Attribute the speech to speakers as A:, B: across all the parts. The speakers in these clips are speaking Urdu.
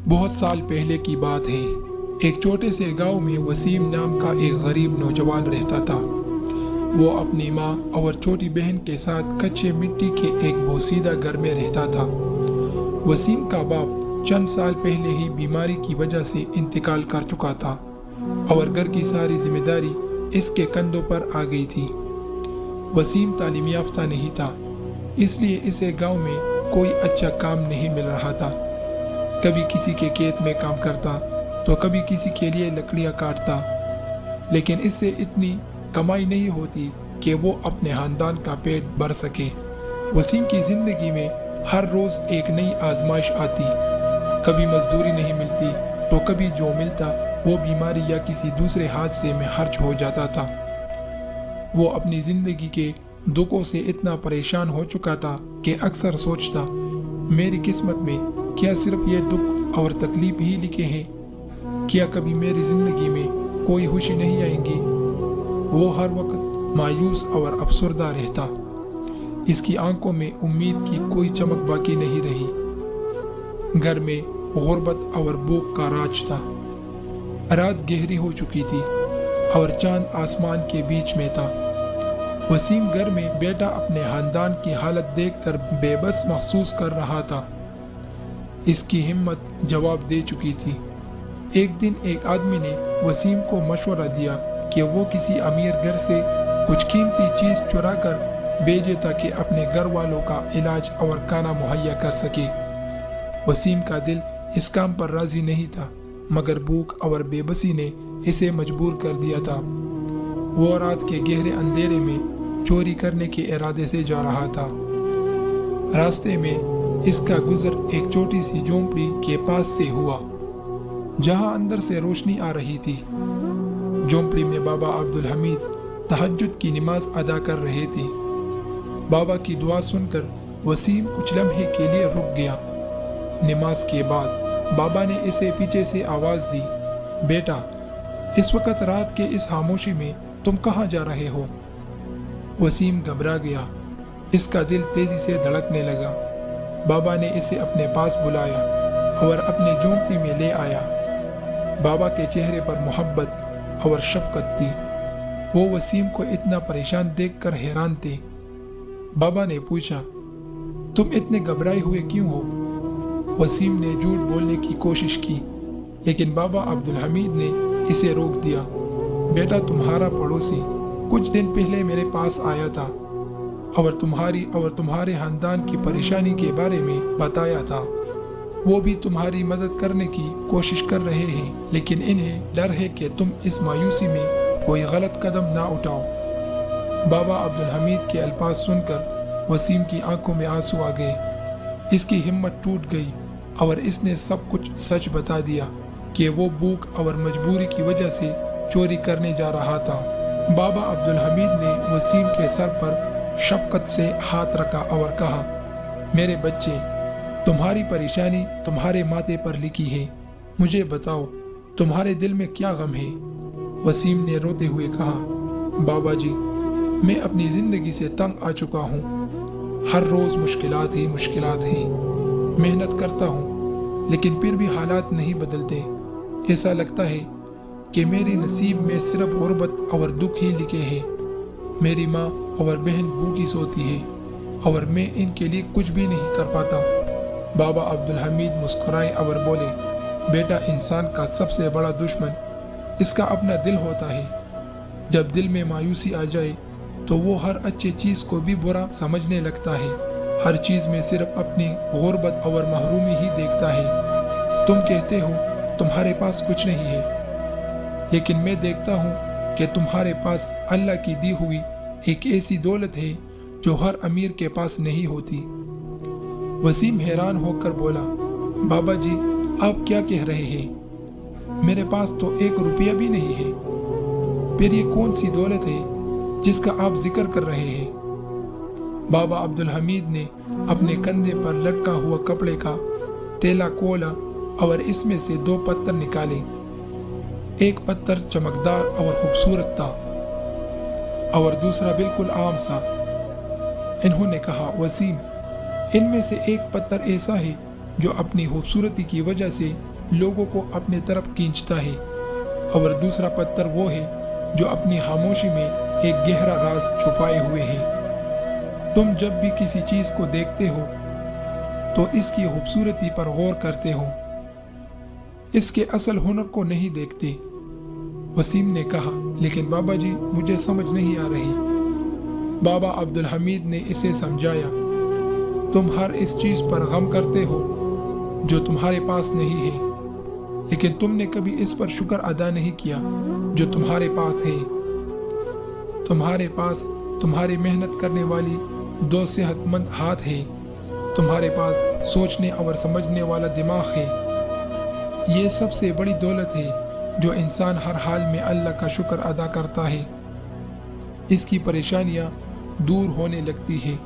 A: بہت سال پہلے کی بات ہے۔ ایک چھوٹے سے گاؤں میں وسیم نام کا ایک غریب نوجوان رہتا تھا۔ وہ اپنی ماں اور چھوٹی بہن کے ساتھ کچے مٹی کے ایک بوسیدہ گھر میں رہتا تھا۔ وسیم کا باپ چند سال پہلے ہی بیماری کی وجہ سے انتقال کر چکا تھا اور گھر کی ساری ذمہ داری اس کے کندھوں پر آ گئی تھی۔ وسیم تعلیم یافتہ نہیں تھا، اس لیے اسے گاؤں میں کوئی اچھا کام نہیں مل رہا تھا۔ کبھی کسی کے کھیت میں کام کرتا تو کبھی کسی کے لیے لکڑیاں کاٹتا، لیکن اس سے اتنی کمائی نہیں ہوتی کہ وہ اپنے خاندان کا پیٹ بھر سکے۔ وسیم کی زندگی میں ہر روز ایک نئی آزمائش آتی۔ کبھی مزدوری نہیں ملتی تو کبھی جو ملتا وہ بیماری یا کسی دوسرے حادثے میں خرچ ہو جاتا تھا۔ وہ اپنی زندگی کے دکھوں سے اتنا پریشان ہو چکا تھا کہ اکثر سوچتا، میری قسمت میں کیا صرف یہ دکھ اور تکلیف ہی لکھے ہیں؟ کیا کبھی میری زندگی میں کوئی خوشی نہیں آئیں گی؟ وہ ہر وقت مایوس اور افسردہ رہتا۔ اس کی آنکھوں میں امید کی کوئی چمک باقی نہیں رہی۔ گھر میں غربت اور بھوک کا راج تھا۔ رات گہری ہو چکی تھی اور چاند آسمان کے بیچ میں تھا۔ وسیم گھر میں بیٹا اپنے خاندان کی حالت دیکھ کر بے بس محسوس کر رہا تھا۔ اس کی ہمت جواب دے چکی تھی۔ ایک دن ایک آدمی نے وسیم کو مشورہ دیا کہ وہ کسی امیر گھر سے کچھ قیمتی چیز چرا کر بھیجے تاکہ اپنے گھر والوں کا علاج اور کھانا مہیا کر سکے۔ وسیم کا دل اس کام پر راضی نہیں تھا، مگر بھوک اور بے بسی نے اسے مجبور کر دیا تھا۔ وہ رات کے گہرے اندھیرے میں چوری کرنے کے ارادے سے جا رہا تھا۔ راستے میں اس کا گزر ایک چھوٹی سی جھونپڑی کے پاس سے ہوا، جہاں اندر سے روشنی آ رہی تھی۔ جھونپڑی میں بابا عبدالحمید تہجد کی نماز ادا کر رہے تھے۔ بابا کی دعا سن کر وسیم کچھ لمحے کے لیے رک گیا۔ نماز کے بعد بابا نے اسے پیچھے سے آواز دی، بیٹا، اس وقت رات کے اس خاموشی میں تم کہاں جا رہے ہو؟ وسیم گھبرا گیا، اس کا دل تیزی سے دھڑکنے لگا۔ بابا نے اسے اپنے پاس بلایا اور اپنی جھونپڑی میں لے آیا۔ بابا کے چہرے پر محبت اور شفقت تھی۔ وہ وسیم کو اتنا پریشان دیکھ کر حیران تھے۔ بابا نے پوچھا، تم اتنے گھبرائے ہوئے کیوں ہو؟ وسیم نے جھوٹ بولنے کی کوشش کی، لیکن بابا عبدالحمید نے اسے روک دیا۔ بیٹا، تمہارا پڑوسی کچھ دن پہلے میرے پاس آیا تھا اور تمہاری اور تمہارے خاندان کی پریشانی کے بارے میں بتایا تھا۔ وہ بھی تمہاری مدد کرنے کی کوشش کر رہے ہیں، لیکن انہیں ڈر ہے کہ تم اس مایوسی میں کوئی غلط قدم نہ اٹھاؤ۔ بابا عبدالحمید کے الفاظ سن کر وسیم کی آنکھوں میں آنسو آ گئے۔ اس کی ہمت ٹوٹ گئی اور اس نے سب کچھ سچ بتا دیا کہ وہ بھوک اور مجبوری کی وجہ سے چوری کرنے جا رہا تھا۔ بابا عبدالحمید نے وسیم کے سر پر شفقت سے ہاتھ رکھا اور کہا، میرے بچے، تمہاری پریشانی تمہارے ماتھے پر لکھی ہے۔ مجھے بتاؤ، تمہارے دل میں کیا غم ہے؟ وسیم نے روتے ہوئے کہا، بابا جی، میں اپنی زندگی سے تنگ آ چکا ہوں۔ ہر روز مشکلات ہی مشکلات ہیں۔ محنت کرتا ہوں لیکن پھر بھی حالات نہیں بدلتے۔ ایسا لگتا ہے کہ میری نصیب میں صرف غربت اور دکھ ہی لکھے ہیں۔ میری ماں اور بہن بھوکی سوتی ہے اور میں ان کے لیے کچھ بھی نہیں کر پاتا۔ بابا عبدالحمید مسکرائے اور بولے، بیٹا، انسان کا سب سے بڑا دشمن اس کا اپنا دل ہوتا ہے۔ جب دل میں مایوسی آ جائے تو وہ ہر اچھی چیز کو بھی برا سمجھنے لگتا ہے۔ ہر چیز میں صرف اپنی غربت اور محرومی ہی دیکھتا ہے۔ تم کہتے ہو تمہارے پاس کچھ نہیں ہے، لیکن میں دیکھتا ہوں کہ تمہارے پاس اللہ کی دی ہوئی ایک ایسی دولت ہے جو ہر امیر کے پاس نہیں ہوتی۔ وسیم حیران ہو کر بولا، بابا جی، آپ کیا کہہ رہے ہیں؟ میرے پاس تو 1 روپیہ بھی نہیں ہے۔ پھر یہ کون سی دولت ہے جس کا آپ ذکر کر رہے ہیں؟ بابا عبدالحمید نے اپنے کندھے پر لٹکا ہوا کپڑے کا تیلا کھولا اور اس میں سے 2 پتھر نکالے۔ ایک پتھر چمکدار اور خوبصورت تھا اور دوسرا بالکل عام سا۔ انہوں نے کہا، وسیم، ان میں سے ایک پتھر ایسا ہے جو اپنی خوبصورتی کی وجہ سے لوگوں کو اپنے طرف کھینچتا ہے، اور دوسرا پتھر وہ ہے جو اپنی خاموشی میں ایک گہرا راز چھپائے ہوئے ہے۔ تم جب بھی کسی چیز کو دیکھتے ہو تو اس کی خوبصورتی پر غور کرتے ہو، اس کے اصل ہنر کو نہیں دیکھتے۔ وسیم نے کہا، لیکن بابا جی مجھے سمجھ نہیں آ رہی۔ بابا عبدالحمید نے اسے سمجھایا، تم ہر اس چیز پر غم کرتے ہو جو تمہارے پاس نہیں ہے، لیکن تم نے کبھی اس پر شکر ادا نہیں کیا جو تمہارے پاس ہے۔ تمہارے پاس تمہاری محنت کرنے والی 2 صحت مند ہاتھ ہیں، تمہارے پاس سوچنے اور سمجھنے والا دماغ ہے۔ یہ سب سے بڑی دولت ہے جو انسان ہر حال میں اللہ کا شکر ادا کرتا ہے، اس کی پریشانیاں دور ہونے لگتی ہیں۔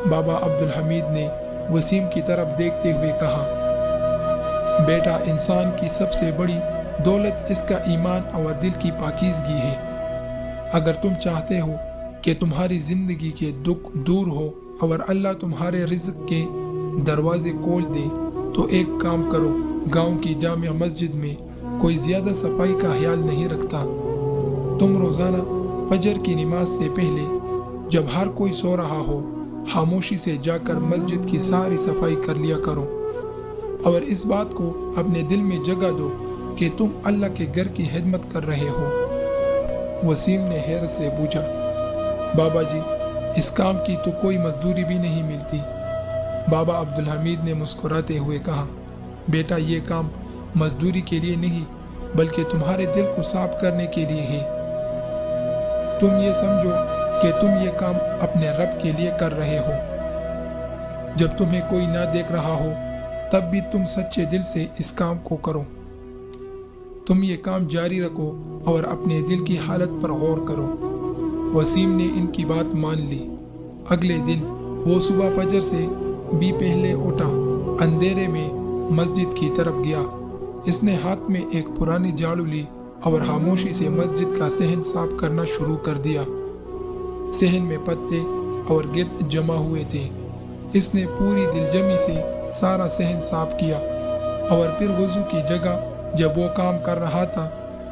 A: بابا عبدالحمید نے وسیم کی طرف دیکھتے ہوئے کہا، بیٹا، انسان کی سب سے بڑی دولت اس کا ایمان اور دل کی پاکیزگی ہے۔ اگر تم چاہتے ہو کہ تمہاری زندگی کے دکھ دور ہو اور اللہ تمہارے رزق کے دروازے کھول دے تو ایک کام کرو، گاؤں کی جامع مسجد میں کوئی زیادہ صفائی کا خیال نہیں رکھتا۔ تم روزانہ فجر کی نماز سے پہلے جب ہر کوئی سو رہا ہو، خاموشی سے جا کر مسجد کی ساری صفائی کر لیا کرو، اور اس بات کو اپنے دل میں جگہ دو کہ تم اللہ کے گھر کی خدمت کر رہے ہو۔ وسیم نے حیرت سے پوچھا، بابا جی اس کام کی تو کوئی مزدوری بھی نہیں ملتی؟ بابا عبدالحمید نے مسکراتے ہوئے کہا، بیٹا یہ کام مزدوری کے لیے نہیں بلکہ تمہارے دل کو صاف کرنے کے لیے ہے۔ تم یہ سمجھو کہ تم یہ کام اپنے رب کے لیے کر رہے ہو۔ جب تمہیں کوئی نہ دیکھ رہا ہو تب بھی تم سچے دل سے اس کام کو کرو۔ تم یہ کام جاری رکھو اور اپنے دل کی حالت پر غور کرو۔ وسیم نے ان کی بات مان لی۔ اگلے دن وہ صبح فجر سے بھی پہلے اٹھا، اندھیرے میں مسجد کی طرف گیا۔ اس نے ہاتھ میں ایک پرانی جھاڑو لی اور خاموشی سے مسجد کا صحن صاف کرنا شروع کر دیا۔ صحن میں پتے اور گرد جمع ہوئے تھے۔ اس نے پوری دلجمی سے سارا صحن صاف کیا، اور پھر وضو کی جگہ جب وہ کام کر رہا تھا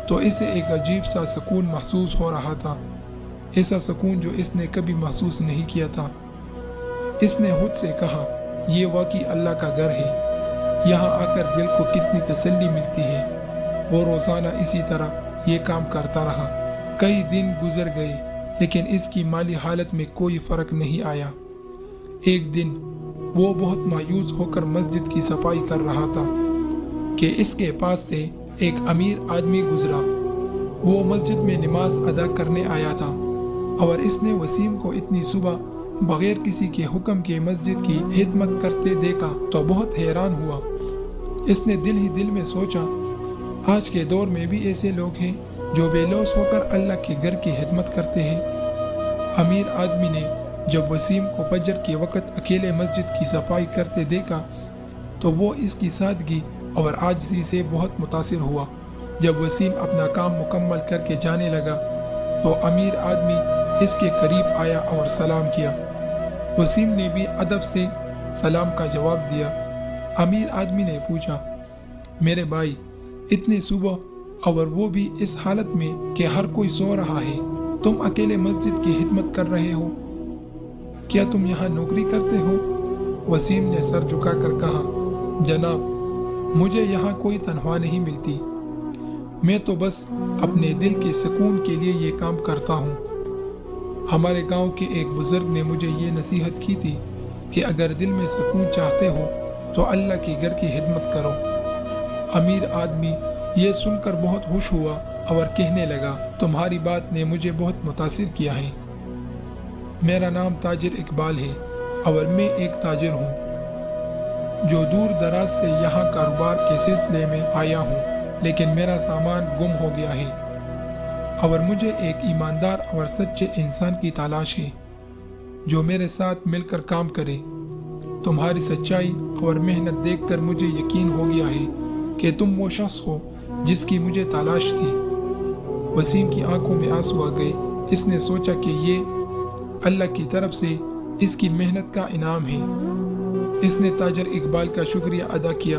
A: تو اسے ایک عجیب سا سکون محسوس ہو رہا تھا، ایسا سکون جو اس نے کبھی محسوس نہیں کیا تھا۔ اس نے خود سے کہا، یہ واقعی اللہ کا گھر ہے، یہاں آ کر دل کو کتنی تسلی ملتی ہے۔ وہ روزانہ اسی طرح یہ کام کرتا رہا۔ کئی دن گزر گئے لیکن اس کی مالی حالت میں کوئی فرق نہیں آیا۔ ایک دن وہ بہت مایوس ہو کر مسجد کی صفائی کر رہا تھا کہ اس کے پاس سے ایک امیر آدمی گزرا۔ وہ مسجد میں نماز ادا کرنے آیا تھا، اور اس نے وسیم کو اتنی صبح بغیر کسی کے حکم کے مسجد کی خدمت کرتے دیکھا تو بہت حیران ہوا۔ اس نے دل ہی دل میں سوچا، آج کے دور میں بھی ایسے لوگ ہیں جو بے لوث ہو کر اللہ کے گھر کی خدمت کرتے ہیں۔ امیر آدمی نے جب وسیم کو فجر کے وقت اکیلے مسجد کی صفائی کرتے دیکھا تو وہ اس کی سادگی اور عاجزی سے بہت متاثر ہوا۔ جب وسیم اپنا کام مکمل کر کے جانے لگا تو امیر آدمی اس کے قریب آیا اور سلام کیا۔ وسیم نے بھی ادب سے سلام کا جواب دیا۔ امیر آدمی نے پوچھا، میرے بھائی، اتنی صبح اور وہ بھی اس حالت میں کہ ہر کوئی سو رہا ہے، تم اکیلے مسجد کی خدمت کر رہے ہو، کیا تم یہاں نوکری کرتے ہو؟ وسیم نے سر جھکا کر کہا، جناب، مجھے یہاں کوئی تنخواہ نہیں ملتی، میں تو بس اپنے دل کے سکون کے لیے یہ کام کرتا ہوں۔ ہمارے گاؤں کے ایک بزرگ نے مجھے یہ نصیحت کی تھی کہ اگر دل میں سکون چاہتے ہو تو اللہ کے گھر کی خدمت کرو۔ امیر آدمی یہ سن کر بہت خوش ہوا اور کہنے لگا، تمہاری بات نے مجھے بہت متاثر کیا ہے۔ میرا نام تاجر اقبال ہے اور میں ایک تاجر ہوں جو دور دراز سے یہاں کاروبار کے سلسلے میں آیا ہوں، لیکن میرا سامان گم ہو گیا ہے اور مجھے ایک ایماندار اور سچے انسان کی تلاش ہے جو میرے ساتھ مل کر کام کرے۔ تمہاری سچائی اور محنت دیکھ کر مجھے یقین ہو گیا ہے کہ تم وہ شخص ہو جس کی مجھے تلاش تھی۔ وسیم کی آنکھوں میں آنسو آ گئے۔ اس نے سوچا کہ یہ اللہ کی طرف سے اس کی محنت کا انعام ہے۔ اس نے تاجر اقبال کا شکریہ ادا کیا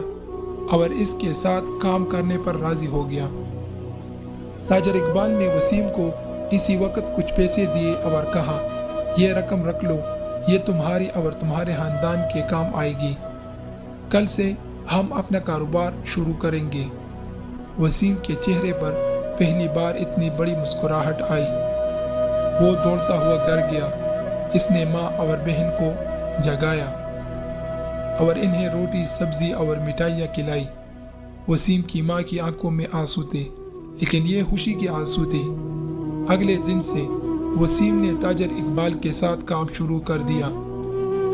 A: اور اس کے ساتھ کام کرنے پر راضی ہو گیا۔ تاجر اقبال نے وسیم کو اسی وقت کچھ پیسے دیے اور کہا، یہ رقم رکھ لو، یہ تمہاری اور تمہارے خاندان کے کام آئے گی، کل سے ہم اپنا کاروبار شروع کریں گے۔ وسیم کے چہرے پر پہلی بار اتنی بڑی مسکراہٹ آئی۔ وہ دوڑتا ہوا گھر گیا۔ اس نے ماں اور بہن کو جگایا اور انہیں روٹی، سبزی اور مٹھائیاں کھلائی۔ وسیم کی ماں کی آنکھوں میں آنسو تھے، لیکن یہ خوشی کے آنسو تھے۔ اگلے دن سے وسیم نے تاجر اقبال کے ساتھ کام شروع کر دیا۔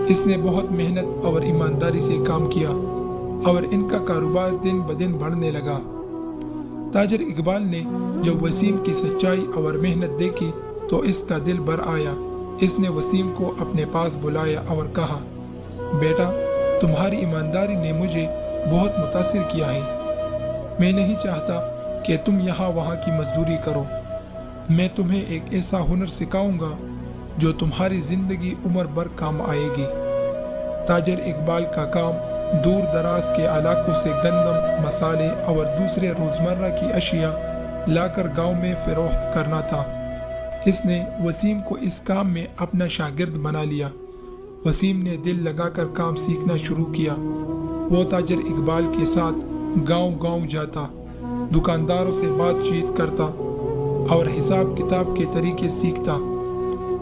A: اس نے بہت محنت اور ایمانداری سے کام کیا اور ان کا کاروبار دن بدن بڑھنے لگا۔ تاجر اقبال نے جب وسیم کی سچائی اور محنت دیکھی تو اس کا دل بھر آیا۔ اس نے وسیم کو اپنے پاس بلایا اور کہا، بیٹا، تمہاری ایمانداری نے مجھے بہت متاثر کیا ہے۔ میں نہیں چاہتا کہ تم یہاں وہاں کی مزدوری کرو۔ میں تمہیں ایک ایسا ہنر سکھاؤں گا جو تمہاری زندگی عمر بھر کام آئے گی۔ تاجر اقبال کا کام دور دراز کے علاقوں سے گندم، مسالے اور دوسرے روزمرہ کی اشیاء لا کر گاؤں میں فروخت کرنا تھا۔ اس نے وسیم کو اس کام میں اپنا شاگرد بنا لیا۔ وسیم نے دل لگا کر کام سیکھنا شروع کیا۔ وہ تاجر اقبال کے ساتھ گاؤں گاؤں جاتا، دکانداروں سے بات چیت کرتا اور حساب کتاب کے طریقے سیکھتا۔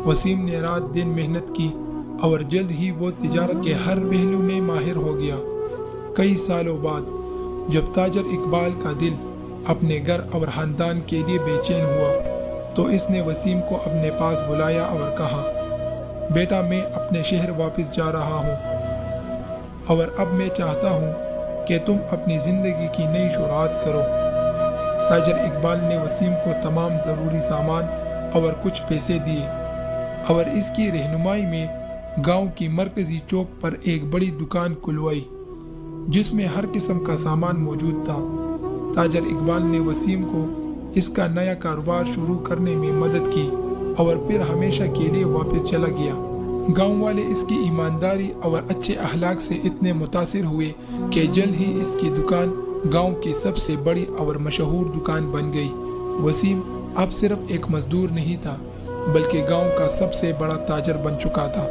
A: وسیم نے رات دن محنت کی اور جلد ہی وہ تجارت کے ہر پہلو میں ماہر ہو گیا۔ کئی سالوں بعد جب تاجر اقبال کا دل اپنے گھر اور خاندان کے لیے بے چین ہوا تو اس نے وسیم کو اپنے پاس بلایا اور کہا، بیٹا، میں اپنے شہر واپس جا رہا ہوں اور اب میں چاہتا ہوں کہ تم اپنی زندگی کی نئی شروعات کرو۔ تاجر اقبال نے وسیم کو تمام ضروری سامان اور کچھ پیسے دیے اور اس کی رہنمائی میں گاؤں کی مرکزی چوک پر ایک بڑی دکان کھلوائی جس میں ہر قسم کا سامان موجود تھا۔ تاجر اقبال نے وسیم کو اس کا نیا کاروبار شروع کرنے میں مدد کی اور پھر ہمیشہ کے لیے واپس چلا گیا۔ گاؤں والے اس کی ایمانداری اور اچھے اخلاق سے اتنے متاثر ہوئے کہ جلد ہی اس کی دکان گاؤں کی سب سے بڑی اور مشہور دکان بن گئی۔ وسیم اب صرف ایک مزدور نہیں تھا بلکہ گاؤں کا سب سے بڑا تاجر بن چکا تھا۔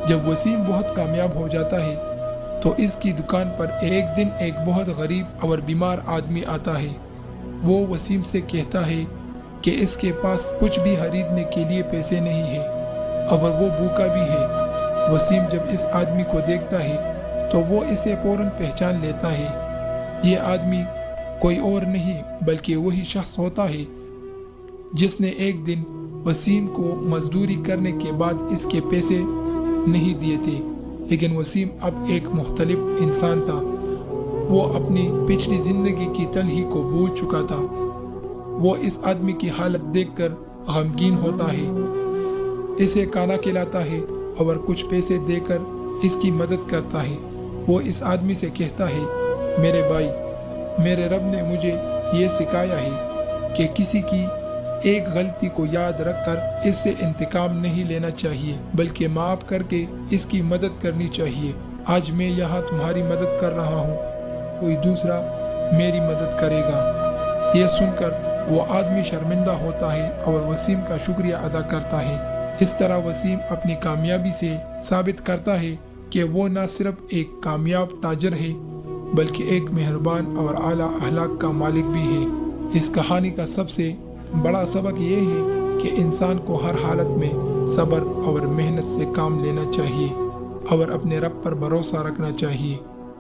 A: جب وسیم بہت کامیاب ہو جاتا ہے تو اس کی دکان پر ایک دن ایک بہت غریب اور بیمار آدمی آتا ہے۔ وہ وسیم سے کہتا ہے کہ اس کے پاس کچھ بھی خریدنے کے لیے پیسے نہیں ہیں اور وہ بھوکا بھی ہے۔ وسیم جب اس آدمی کو دیکھتا ہے تو وہ اسے فوراً پہچان لیتا ہے۔ یہ آدمی کوئی اور نہیں بلکہ وہی شخص ہوتا ہے جس نے ایک دن وسیم کو مزدوری کرنے کے بعد اس کے پیسے نہیں دیے تھے، لیکن وسیم اب ایک مختلف انسان تھا۔ وہ اپنی پچھلی زندگی کی تلخی کو بھول چکا تھا۔ وہ اس آدمی کی حالت دیکھ کر غمگین ہوتا ہے، اسے کھانا کھلاتا ہے اور کچھ پیسے دے کر اس کی مدد کرتا ہے۔ وہ اس آدمی سے کہتا ہے، میرے بھائی، میرے رب نے مجھے یہ سکھایا ہے کہ کسی کی ایک غلطی کو یاد رکھ کر اس سے انتقام نہیں لینا چاہیے بلکہ معاف کر کے اس کی مدد کرنی چاہیے۔ آج میں یہاں تمہاری مدد کر رہا ہوں، کوئی دوسرا میری مدد کرے گا۔ یہ سن کر وہ آدمی شرمندہ ہوتا ہے اور وسیم کا شکریہ ادا کرتا ہے۔ اس طرح وسیم اپنی کامیابی سے ثابت کرتا ہے کہ وہ نہ صرف ایک کامیاب تاجر ہے بلکہ ایک مہربان اور اعلیٰ اخلاق کا مالک بھی ہے۔ اس کہانی کا سب سے بڑا سبق یہ ہے کہ انسان کو ہر حالت میں صبر اور محنت سے کام لینا چاہیے اور اپنے رب پر بھروسہ رکھنا چاہیے۔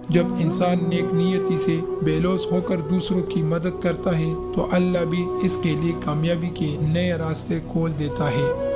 A: جب انسان نیک نیتی سے بے لوث ہو کر دوسروں کی مدد کرتا ہے تو اللہ بھی اس کے لیے کامیابی کے نئے راستے کھول دیتا ہے۔